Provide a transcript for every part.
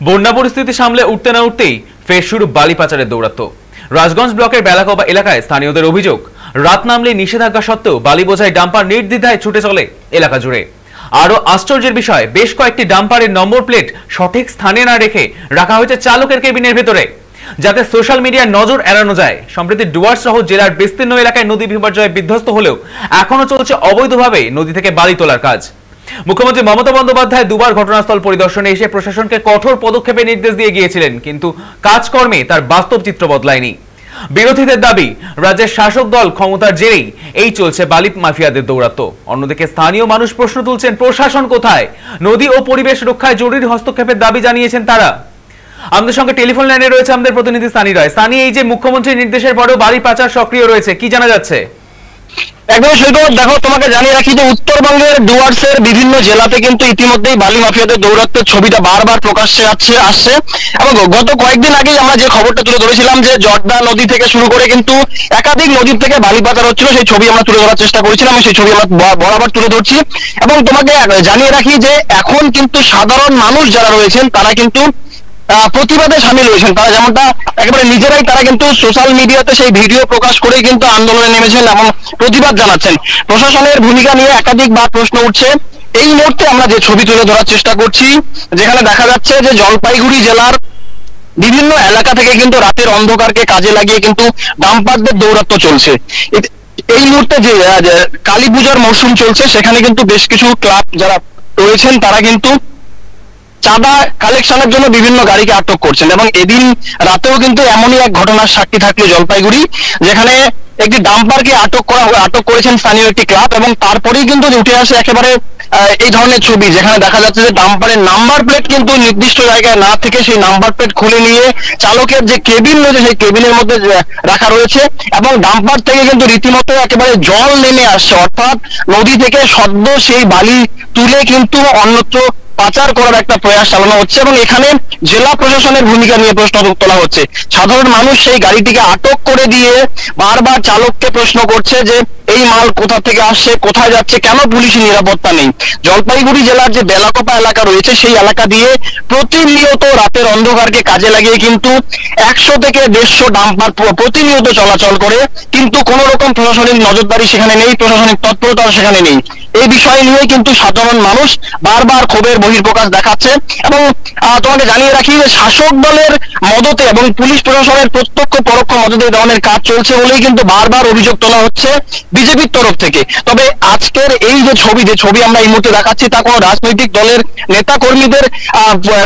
বন্যা পরিস্থিতি সামলে উঠতে না উঠতেই ফের শুরু বালি পাচারের দৌরাত্ম্য। রাজগঞ্জ ব্লকের বেলাকোবা এলাকায় স্থানীয়দের অভিযোগ, রাত নামলে নিষেধাজ্ঞা সত্ত্বেও বালি বোঝাই ডাম্পার নির্দ্বিধায় ছুটে চলে এলাকা জুড়ে। আরো আশ্চর্যের বিষয়, বেশ কয়েকটি ডাম্পারের নম্বর প্লেট সঠিক স্থানে না রেখে রাখা হয়েছে চালকের কেবিনের ভেতরে, যাতে সোশ্যাল মিডিয়ার নজর এড়ানো যায়। সম্প্রতি ডুয়ার্স সহ জেলার বিস্তীর্ণ এলাকায় নদী বিপর্যয়ে বিধ্বস্ত হলেও এখনো চলছে অবৈধভাবে নদী থেকে বালি তোলার কাজ। মুখ্যমন্ত্রী মমতা বন্দ্যোপাধ্যায় দুবার ঘটনাস্থল পরিদর্শনে এসে প্রশাসনকে কঠোর পদক্ষেপের নির্দেশ দিয়ে গিয়েছিলেন, কিন্তু কাজকর্মে তার বাস্তব চিত্র বদলায়নি। বিরোধীদের দাবি, রাজ্যের শাসক দল ক্ষমতার জেরেই এই চলছে বালি মাফিয়াদের দৌরাত্ম্য। অন্যদিকে স্থানীয় মানুষ প্রশ্ন তুলছেন, প্রশাসন কোথায়? নদী ও পরিবেশ রক্ষায় জরুরি হস্তক্ষেপের দাবি জানিয়েছেন তারা। আমাদের সঙ্গে টেলিফোন লাইনে রয়েছে আমাদের প্রতিনিধি সানি রায়। সানি, এই যে মুখ্যমন্ত্রীর নির্দেশের পরেও বালি পাচার সক্রিয় রয়েছে, কি জানা যাচ্ছে? একদম সৈকত, দেখো তোমাকে জানিয়ে রাখি যে উত্তরবঙ্গের ডুয়ার্সের বিভিন্ন জেলাতে কিন্তু ইতিমধ্যেই বালি মাফিয়াদের দৌরাত্ম্যের ছবিটা বারবার প্রকাশ্যে আসছে। এবং গত কয়েকদিন আগেই আমরা যে খবরটা তুলে ধরেছিলাম যে জর্দা নদী থেকে শুরু করে কিন্তু একাধিক নদীর থেকে বালি পাচার হচ্ছিল, সেই ছবি আমরা তুলে ধরার চেষ্টা করেছিলাম, সেই ছবি আমরা বরাবর তুলে ধরছি। এবং তোমাকে জানিয়ে রাখি যে এখন কিন্তু সাধারণ মানুষ যারা রয়েছেন তারা কিন্তু প্রতিবাদে সামিল হয়েছেন। তারা যেমনটা একেবারে নিজেরাই তারা কিন্তু সোশ্যাল মিডিয়াতে সেই ভিডিও প্রকাশ করে কিন্তু আন্দোলনে নেমেছেন এবং প্রতিবাদ জানাচ্ছেন। প্রশাসনের ভূমিকা নিয়ে একাধিকবার প্রশ্ন উঠছে। এই মুহূর্তে আমরা যে ছবি তুলে ধরার চেষ্টা করছি, যেখানে দেখা যাচ্ছে যে জলপাইগুড়ি জেলার বিভিন্ন এলাকা থেকে কিন্তু রাতের অন্ধকারকে কাজে লাগিয়ে কিন্তু ডাম্পারদের দৌরাত্ম্য চলছে। এই মুহূর্তে যে কালী পূজার মরশুম চলছে, সেখানে কিন্তু বেশ কিছু ক্লাব যারা রয়েছেন তারা কিন্তু চাঁদা কালেকশনের জন্য বিভিন্ন গাড়িকে আটক করছেন। এবং এদিন রাতেও কিন্তু এমনই এক ঘটনার সাক্ষী থাকলো জলপাইগুড়ি, যেখানে একটি ডাম্পারকে আটক করেছেন স্থানীয় একটি ক্লাব। এবং তারপরেই কিন্তু উঠে আসে একেবারে এই ধরনের ছবি, যেখানে দেখা যাচ্ছে যে ডাম্পারের নাম্বার প্লেট কিন্তু নির্দিষ্ট জায়গায় না থেকে সেই নাম্বার প্লেট খুলে নিয়ে চালকের যে কেবিন রয়েছে সেই কেবিনের মধ্যে রাখা রয়েছে। এবং ডাম্পার থেকে কিন্তু রীতিমতো একেবারে জল নেমে আসছে, অর্থাৎ নদী থেকে সদ্য সেই বালি তুলে কিন্তু অন্যত্র পাচার করার একটা প্রয়াস চালানো হচ্ছে। এবং এখানে জেলা প্রশাসনের ভূমিকা নিয়ে প্রশ্ন তোলা হচ্ছে। সাধারণ মানুষ সেই গাড়িটিকে আটক করে দিয়ে বারবার চালককে প্রশ্ন করছে যে এই মাল কোথা থেকে আসছে, কোথায় যাচ্ছে, কেন পুলিশি নিরাপত্তা নেই। জলপাইগুড়ি জেলার যে বেলাকোপা এলাকা রয়েছে সেই এলাকা দিয়ে প্রতিনিয়ত রাতের অন্ধকারকে কাজে লাগিয়ে কিন্তু 100 থেকে 150 ডাম্পার প্রতিনিয়ত চলাচল করে, কিন্তু কোন রকম প্রশাসনিক নজরদারি সেখানে নেই, প্রশাসনিক তৎপরতা সেখানে নেই। এই বিষয় নিয়ে কিন্তু সাধারণ মানুষ বারবার ক্ষোভের বহিঃপ্রকাশ দেখাচ্ছে। এবং তোমাকে জানিয়ে রাখি যে শাসক দলের মদতে এবং পুলিশ প্রশাসনের প্রত্যক্ষ পরোক্ষ মদতে ধরনের কাজ চলছে বলেই কিন্তু বারবার অভিযোগ তোলা হচ্ছে বিজেপির তরফ থেকে। তবে আজকের এই যে ছবি আমরা এই মুহূর্তে দেখাচ্ছি, তা কোনো রাজনৈতিক দলের নেতা কর্মীদের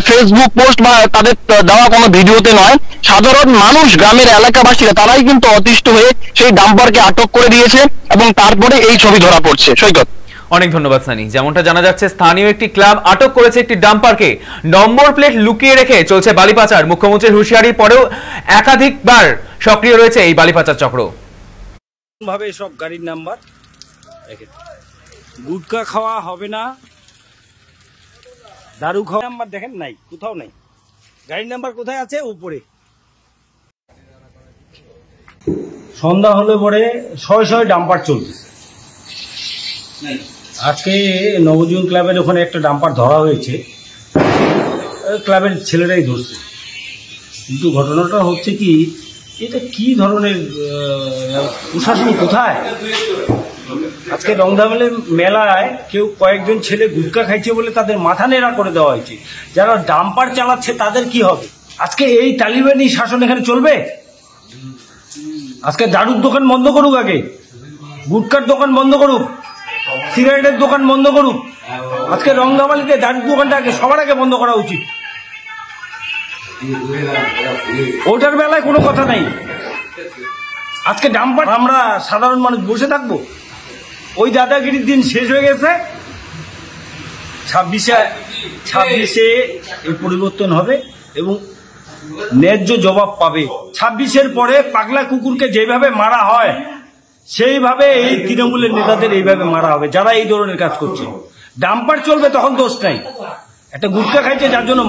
ফেসবুক পোস্ট বা তাদের দেওয়া কোনো ভিডিওতে নয়। সাধারণ মানুষ, গ্রামের এলাকাবাসীরা তারাই কিন্তু অতিষ্ঠ হয়ে সেই ডাম্পারকে আটক করে দিয়েছে এবং তারপরে এই ছবি ধরা পড়ছে। সৈকত, অনেক ধন্যবাদ সানি। যেমনটা জানা যাচ্ছে, স্থানীয় একটি ক্লাব আটক করেছে একটি ডাম্পারকে, নম্বর প্লেট লুকিয়ে রেখে চলছে বালি পাচার। মুখ্যমন্ত্রীর হুঁশিয়ারির পরেও একাধিকবার সক্রিয় রয়েছে এই বালি পাচার চক্র। ভাবে সব গাড়ির নাম্বার, গুটকা খাওয়া হবে না, দারু খাওয়া নাম্বার দেখেন নাই, কোথাও নাই। গাড়ির নাম্বার কোথায় আছে? উপরে। সন্ধ্যা হলে পরে শয়ে ডাম্পার চলতেছে। আজকে নবজীবন ক্লাবের ওখানে একটা ডাম্পার ধরা হয়েছে, ক্লাবের ছেলেরাই ধরছে। কিন্তু ঘটনাটা হচ্ছে কি, এটা কি ধরনের প্রশাসন কোথায়? আজকে রংধামেলের মেলায় কয়েকজন ছেলে গুটকা খাইছে বলে তাদের মাথা নেড়া করে দেওয়া হয়েছে। যারা ডাম্পার চালাচ্ছে তাদের কি হবে? আজকে এই তালিবানি শাসন এখানে চলবে? আজকে দারুর দোকান বন্ধ করুক, আগে গুটকার দোকান বন্ধ করুক, সিগারেটের দোকান বন্ধ করুক। আজকে রংধামালিতে দারুর দোকানটা আগে সবার আগে বন্ধ করা উচিত। ওটার বেলায় কোনো কথা নাই। আজকে ডাম্পার আমরা সাধারণ মানুষ বসে থাকবো? ওই দাদাগিরির দিন শেষ হয়ে গেছে। 26-এ এই পরিবর্তন হবে এবং ন্যায্য জবাব পাবে। 26-এর পরে পাগলা কুকুরকে যেভাবে মারা হয় সেইভাবে এই তৃণমূলের নেতাদের এইভাবে মারা হবে যারা এই ধরনের কাজ করছে। ডাম্পার চলবে তখন দোষ নাই। একটা গুটকা খাইছে যার জন্য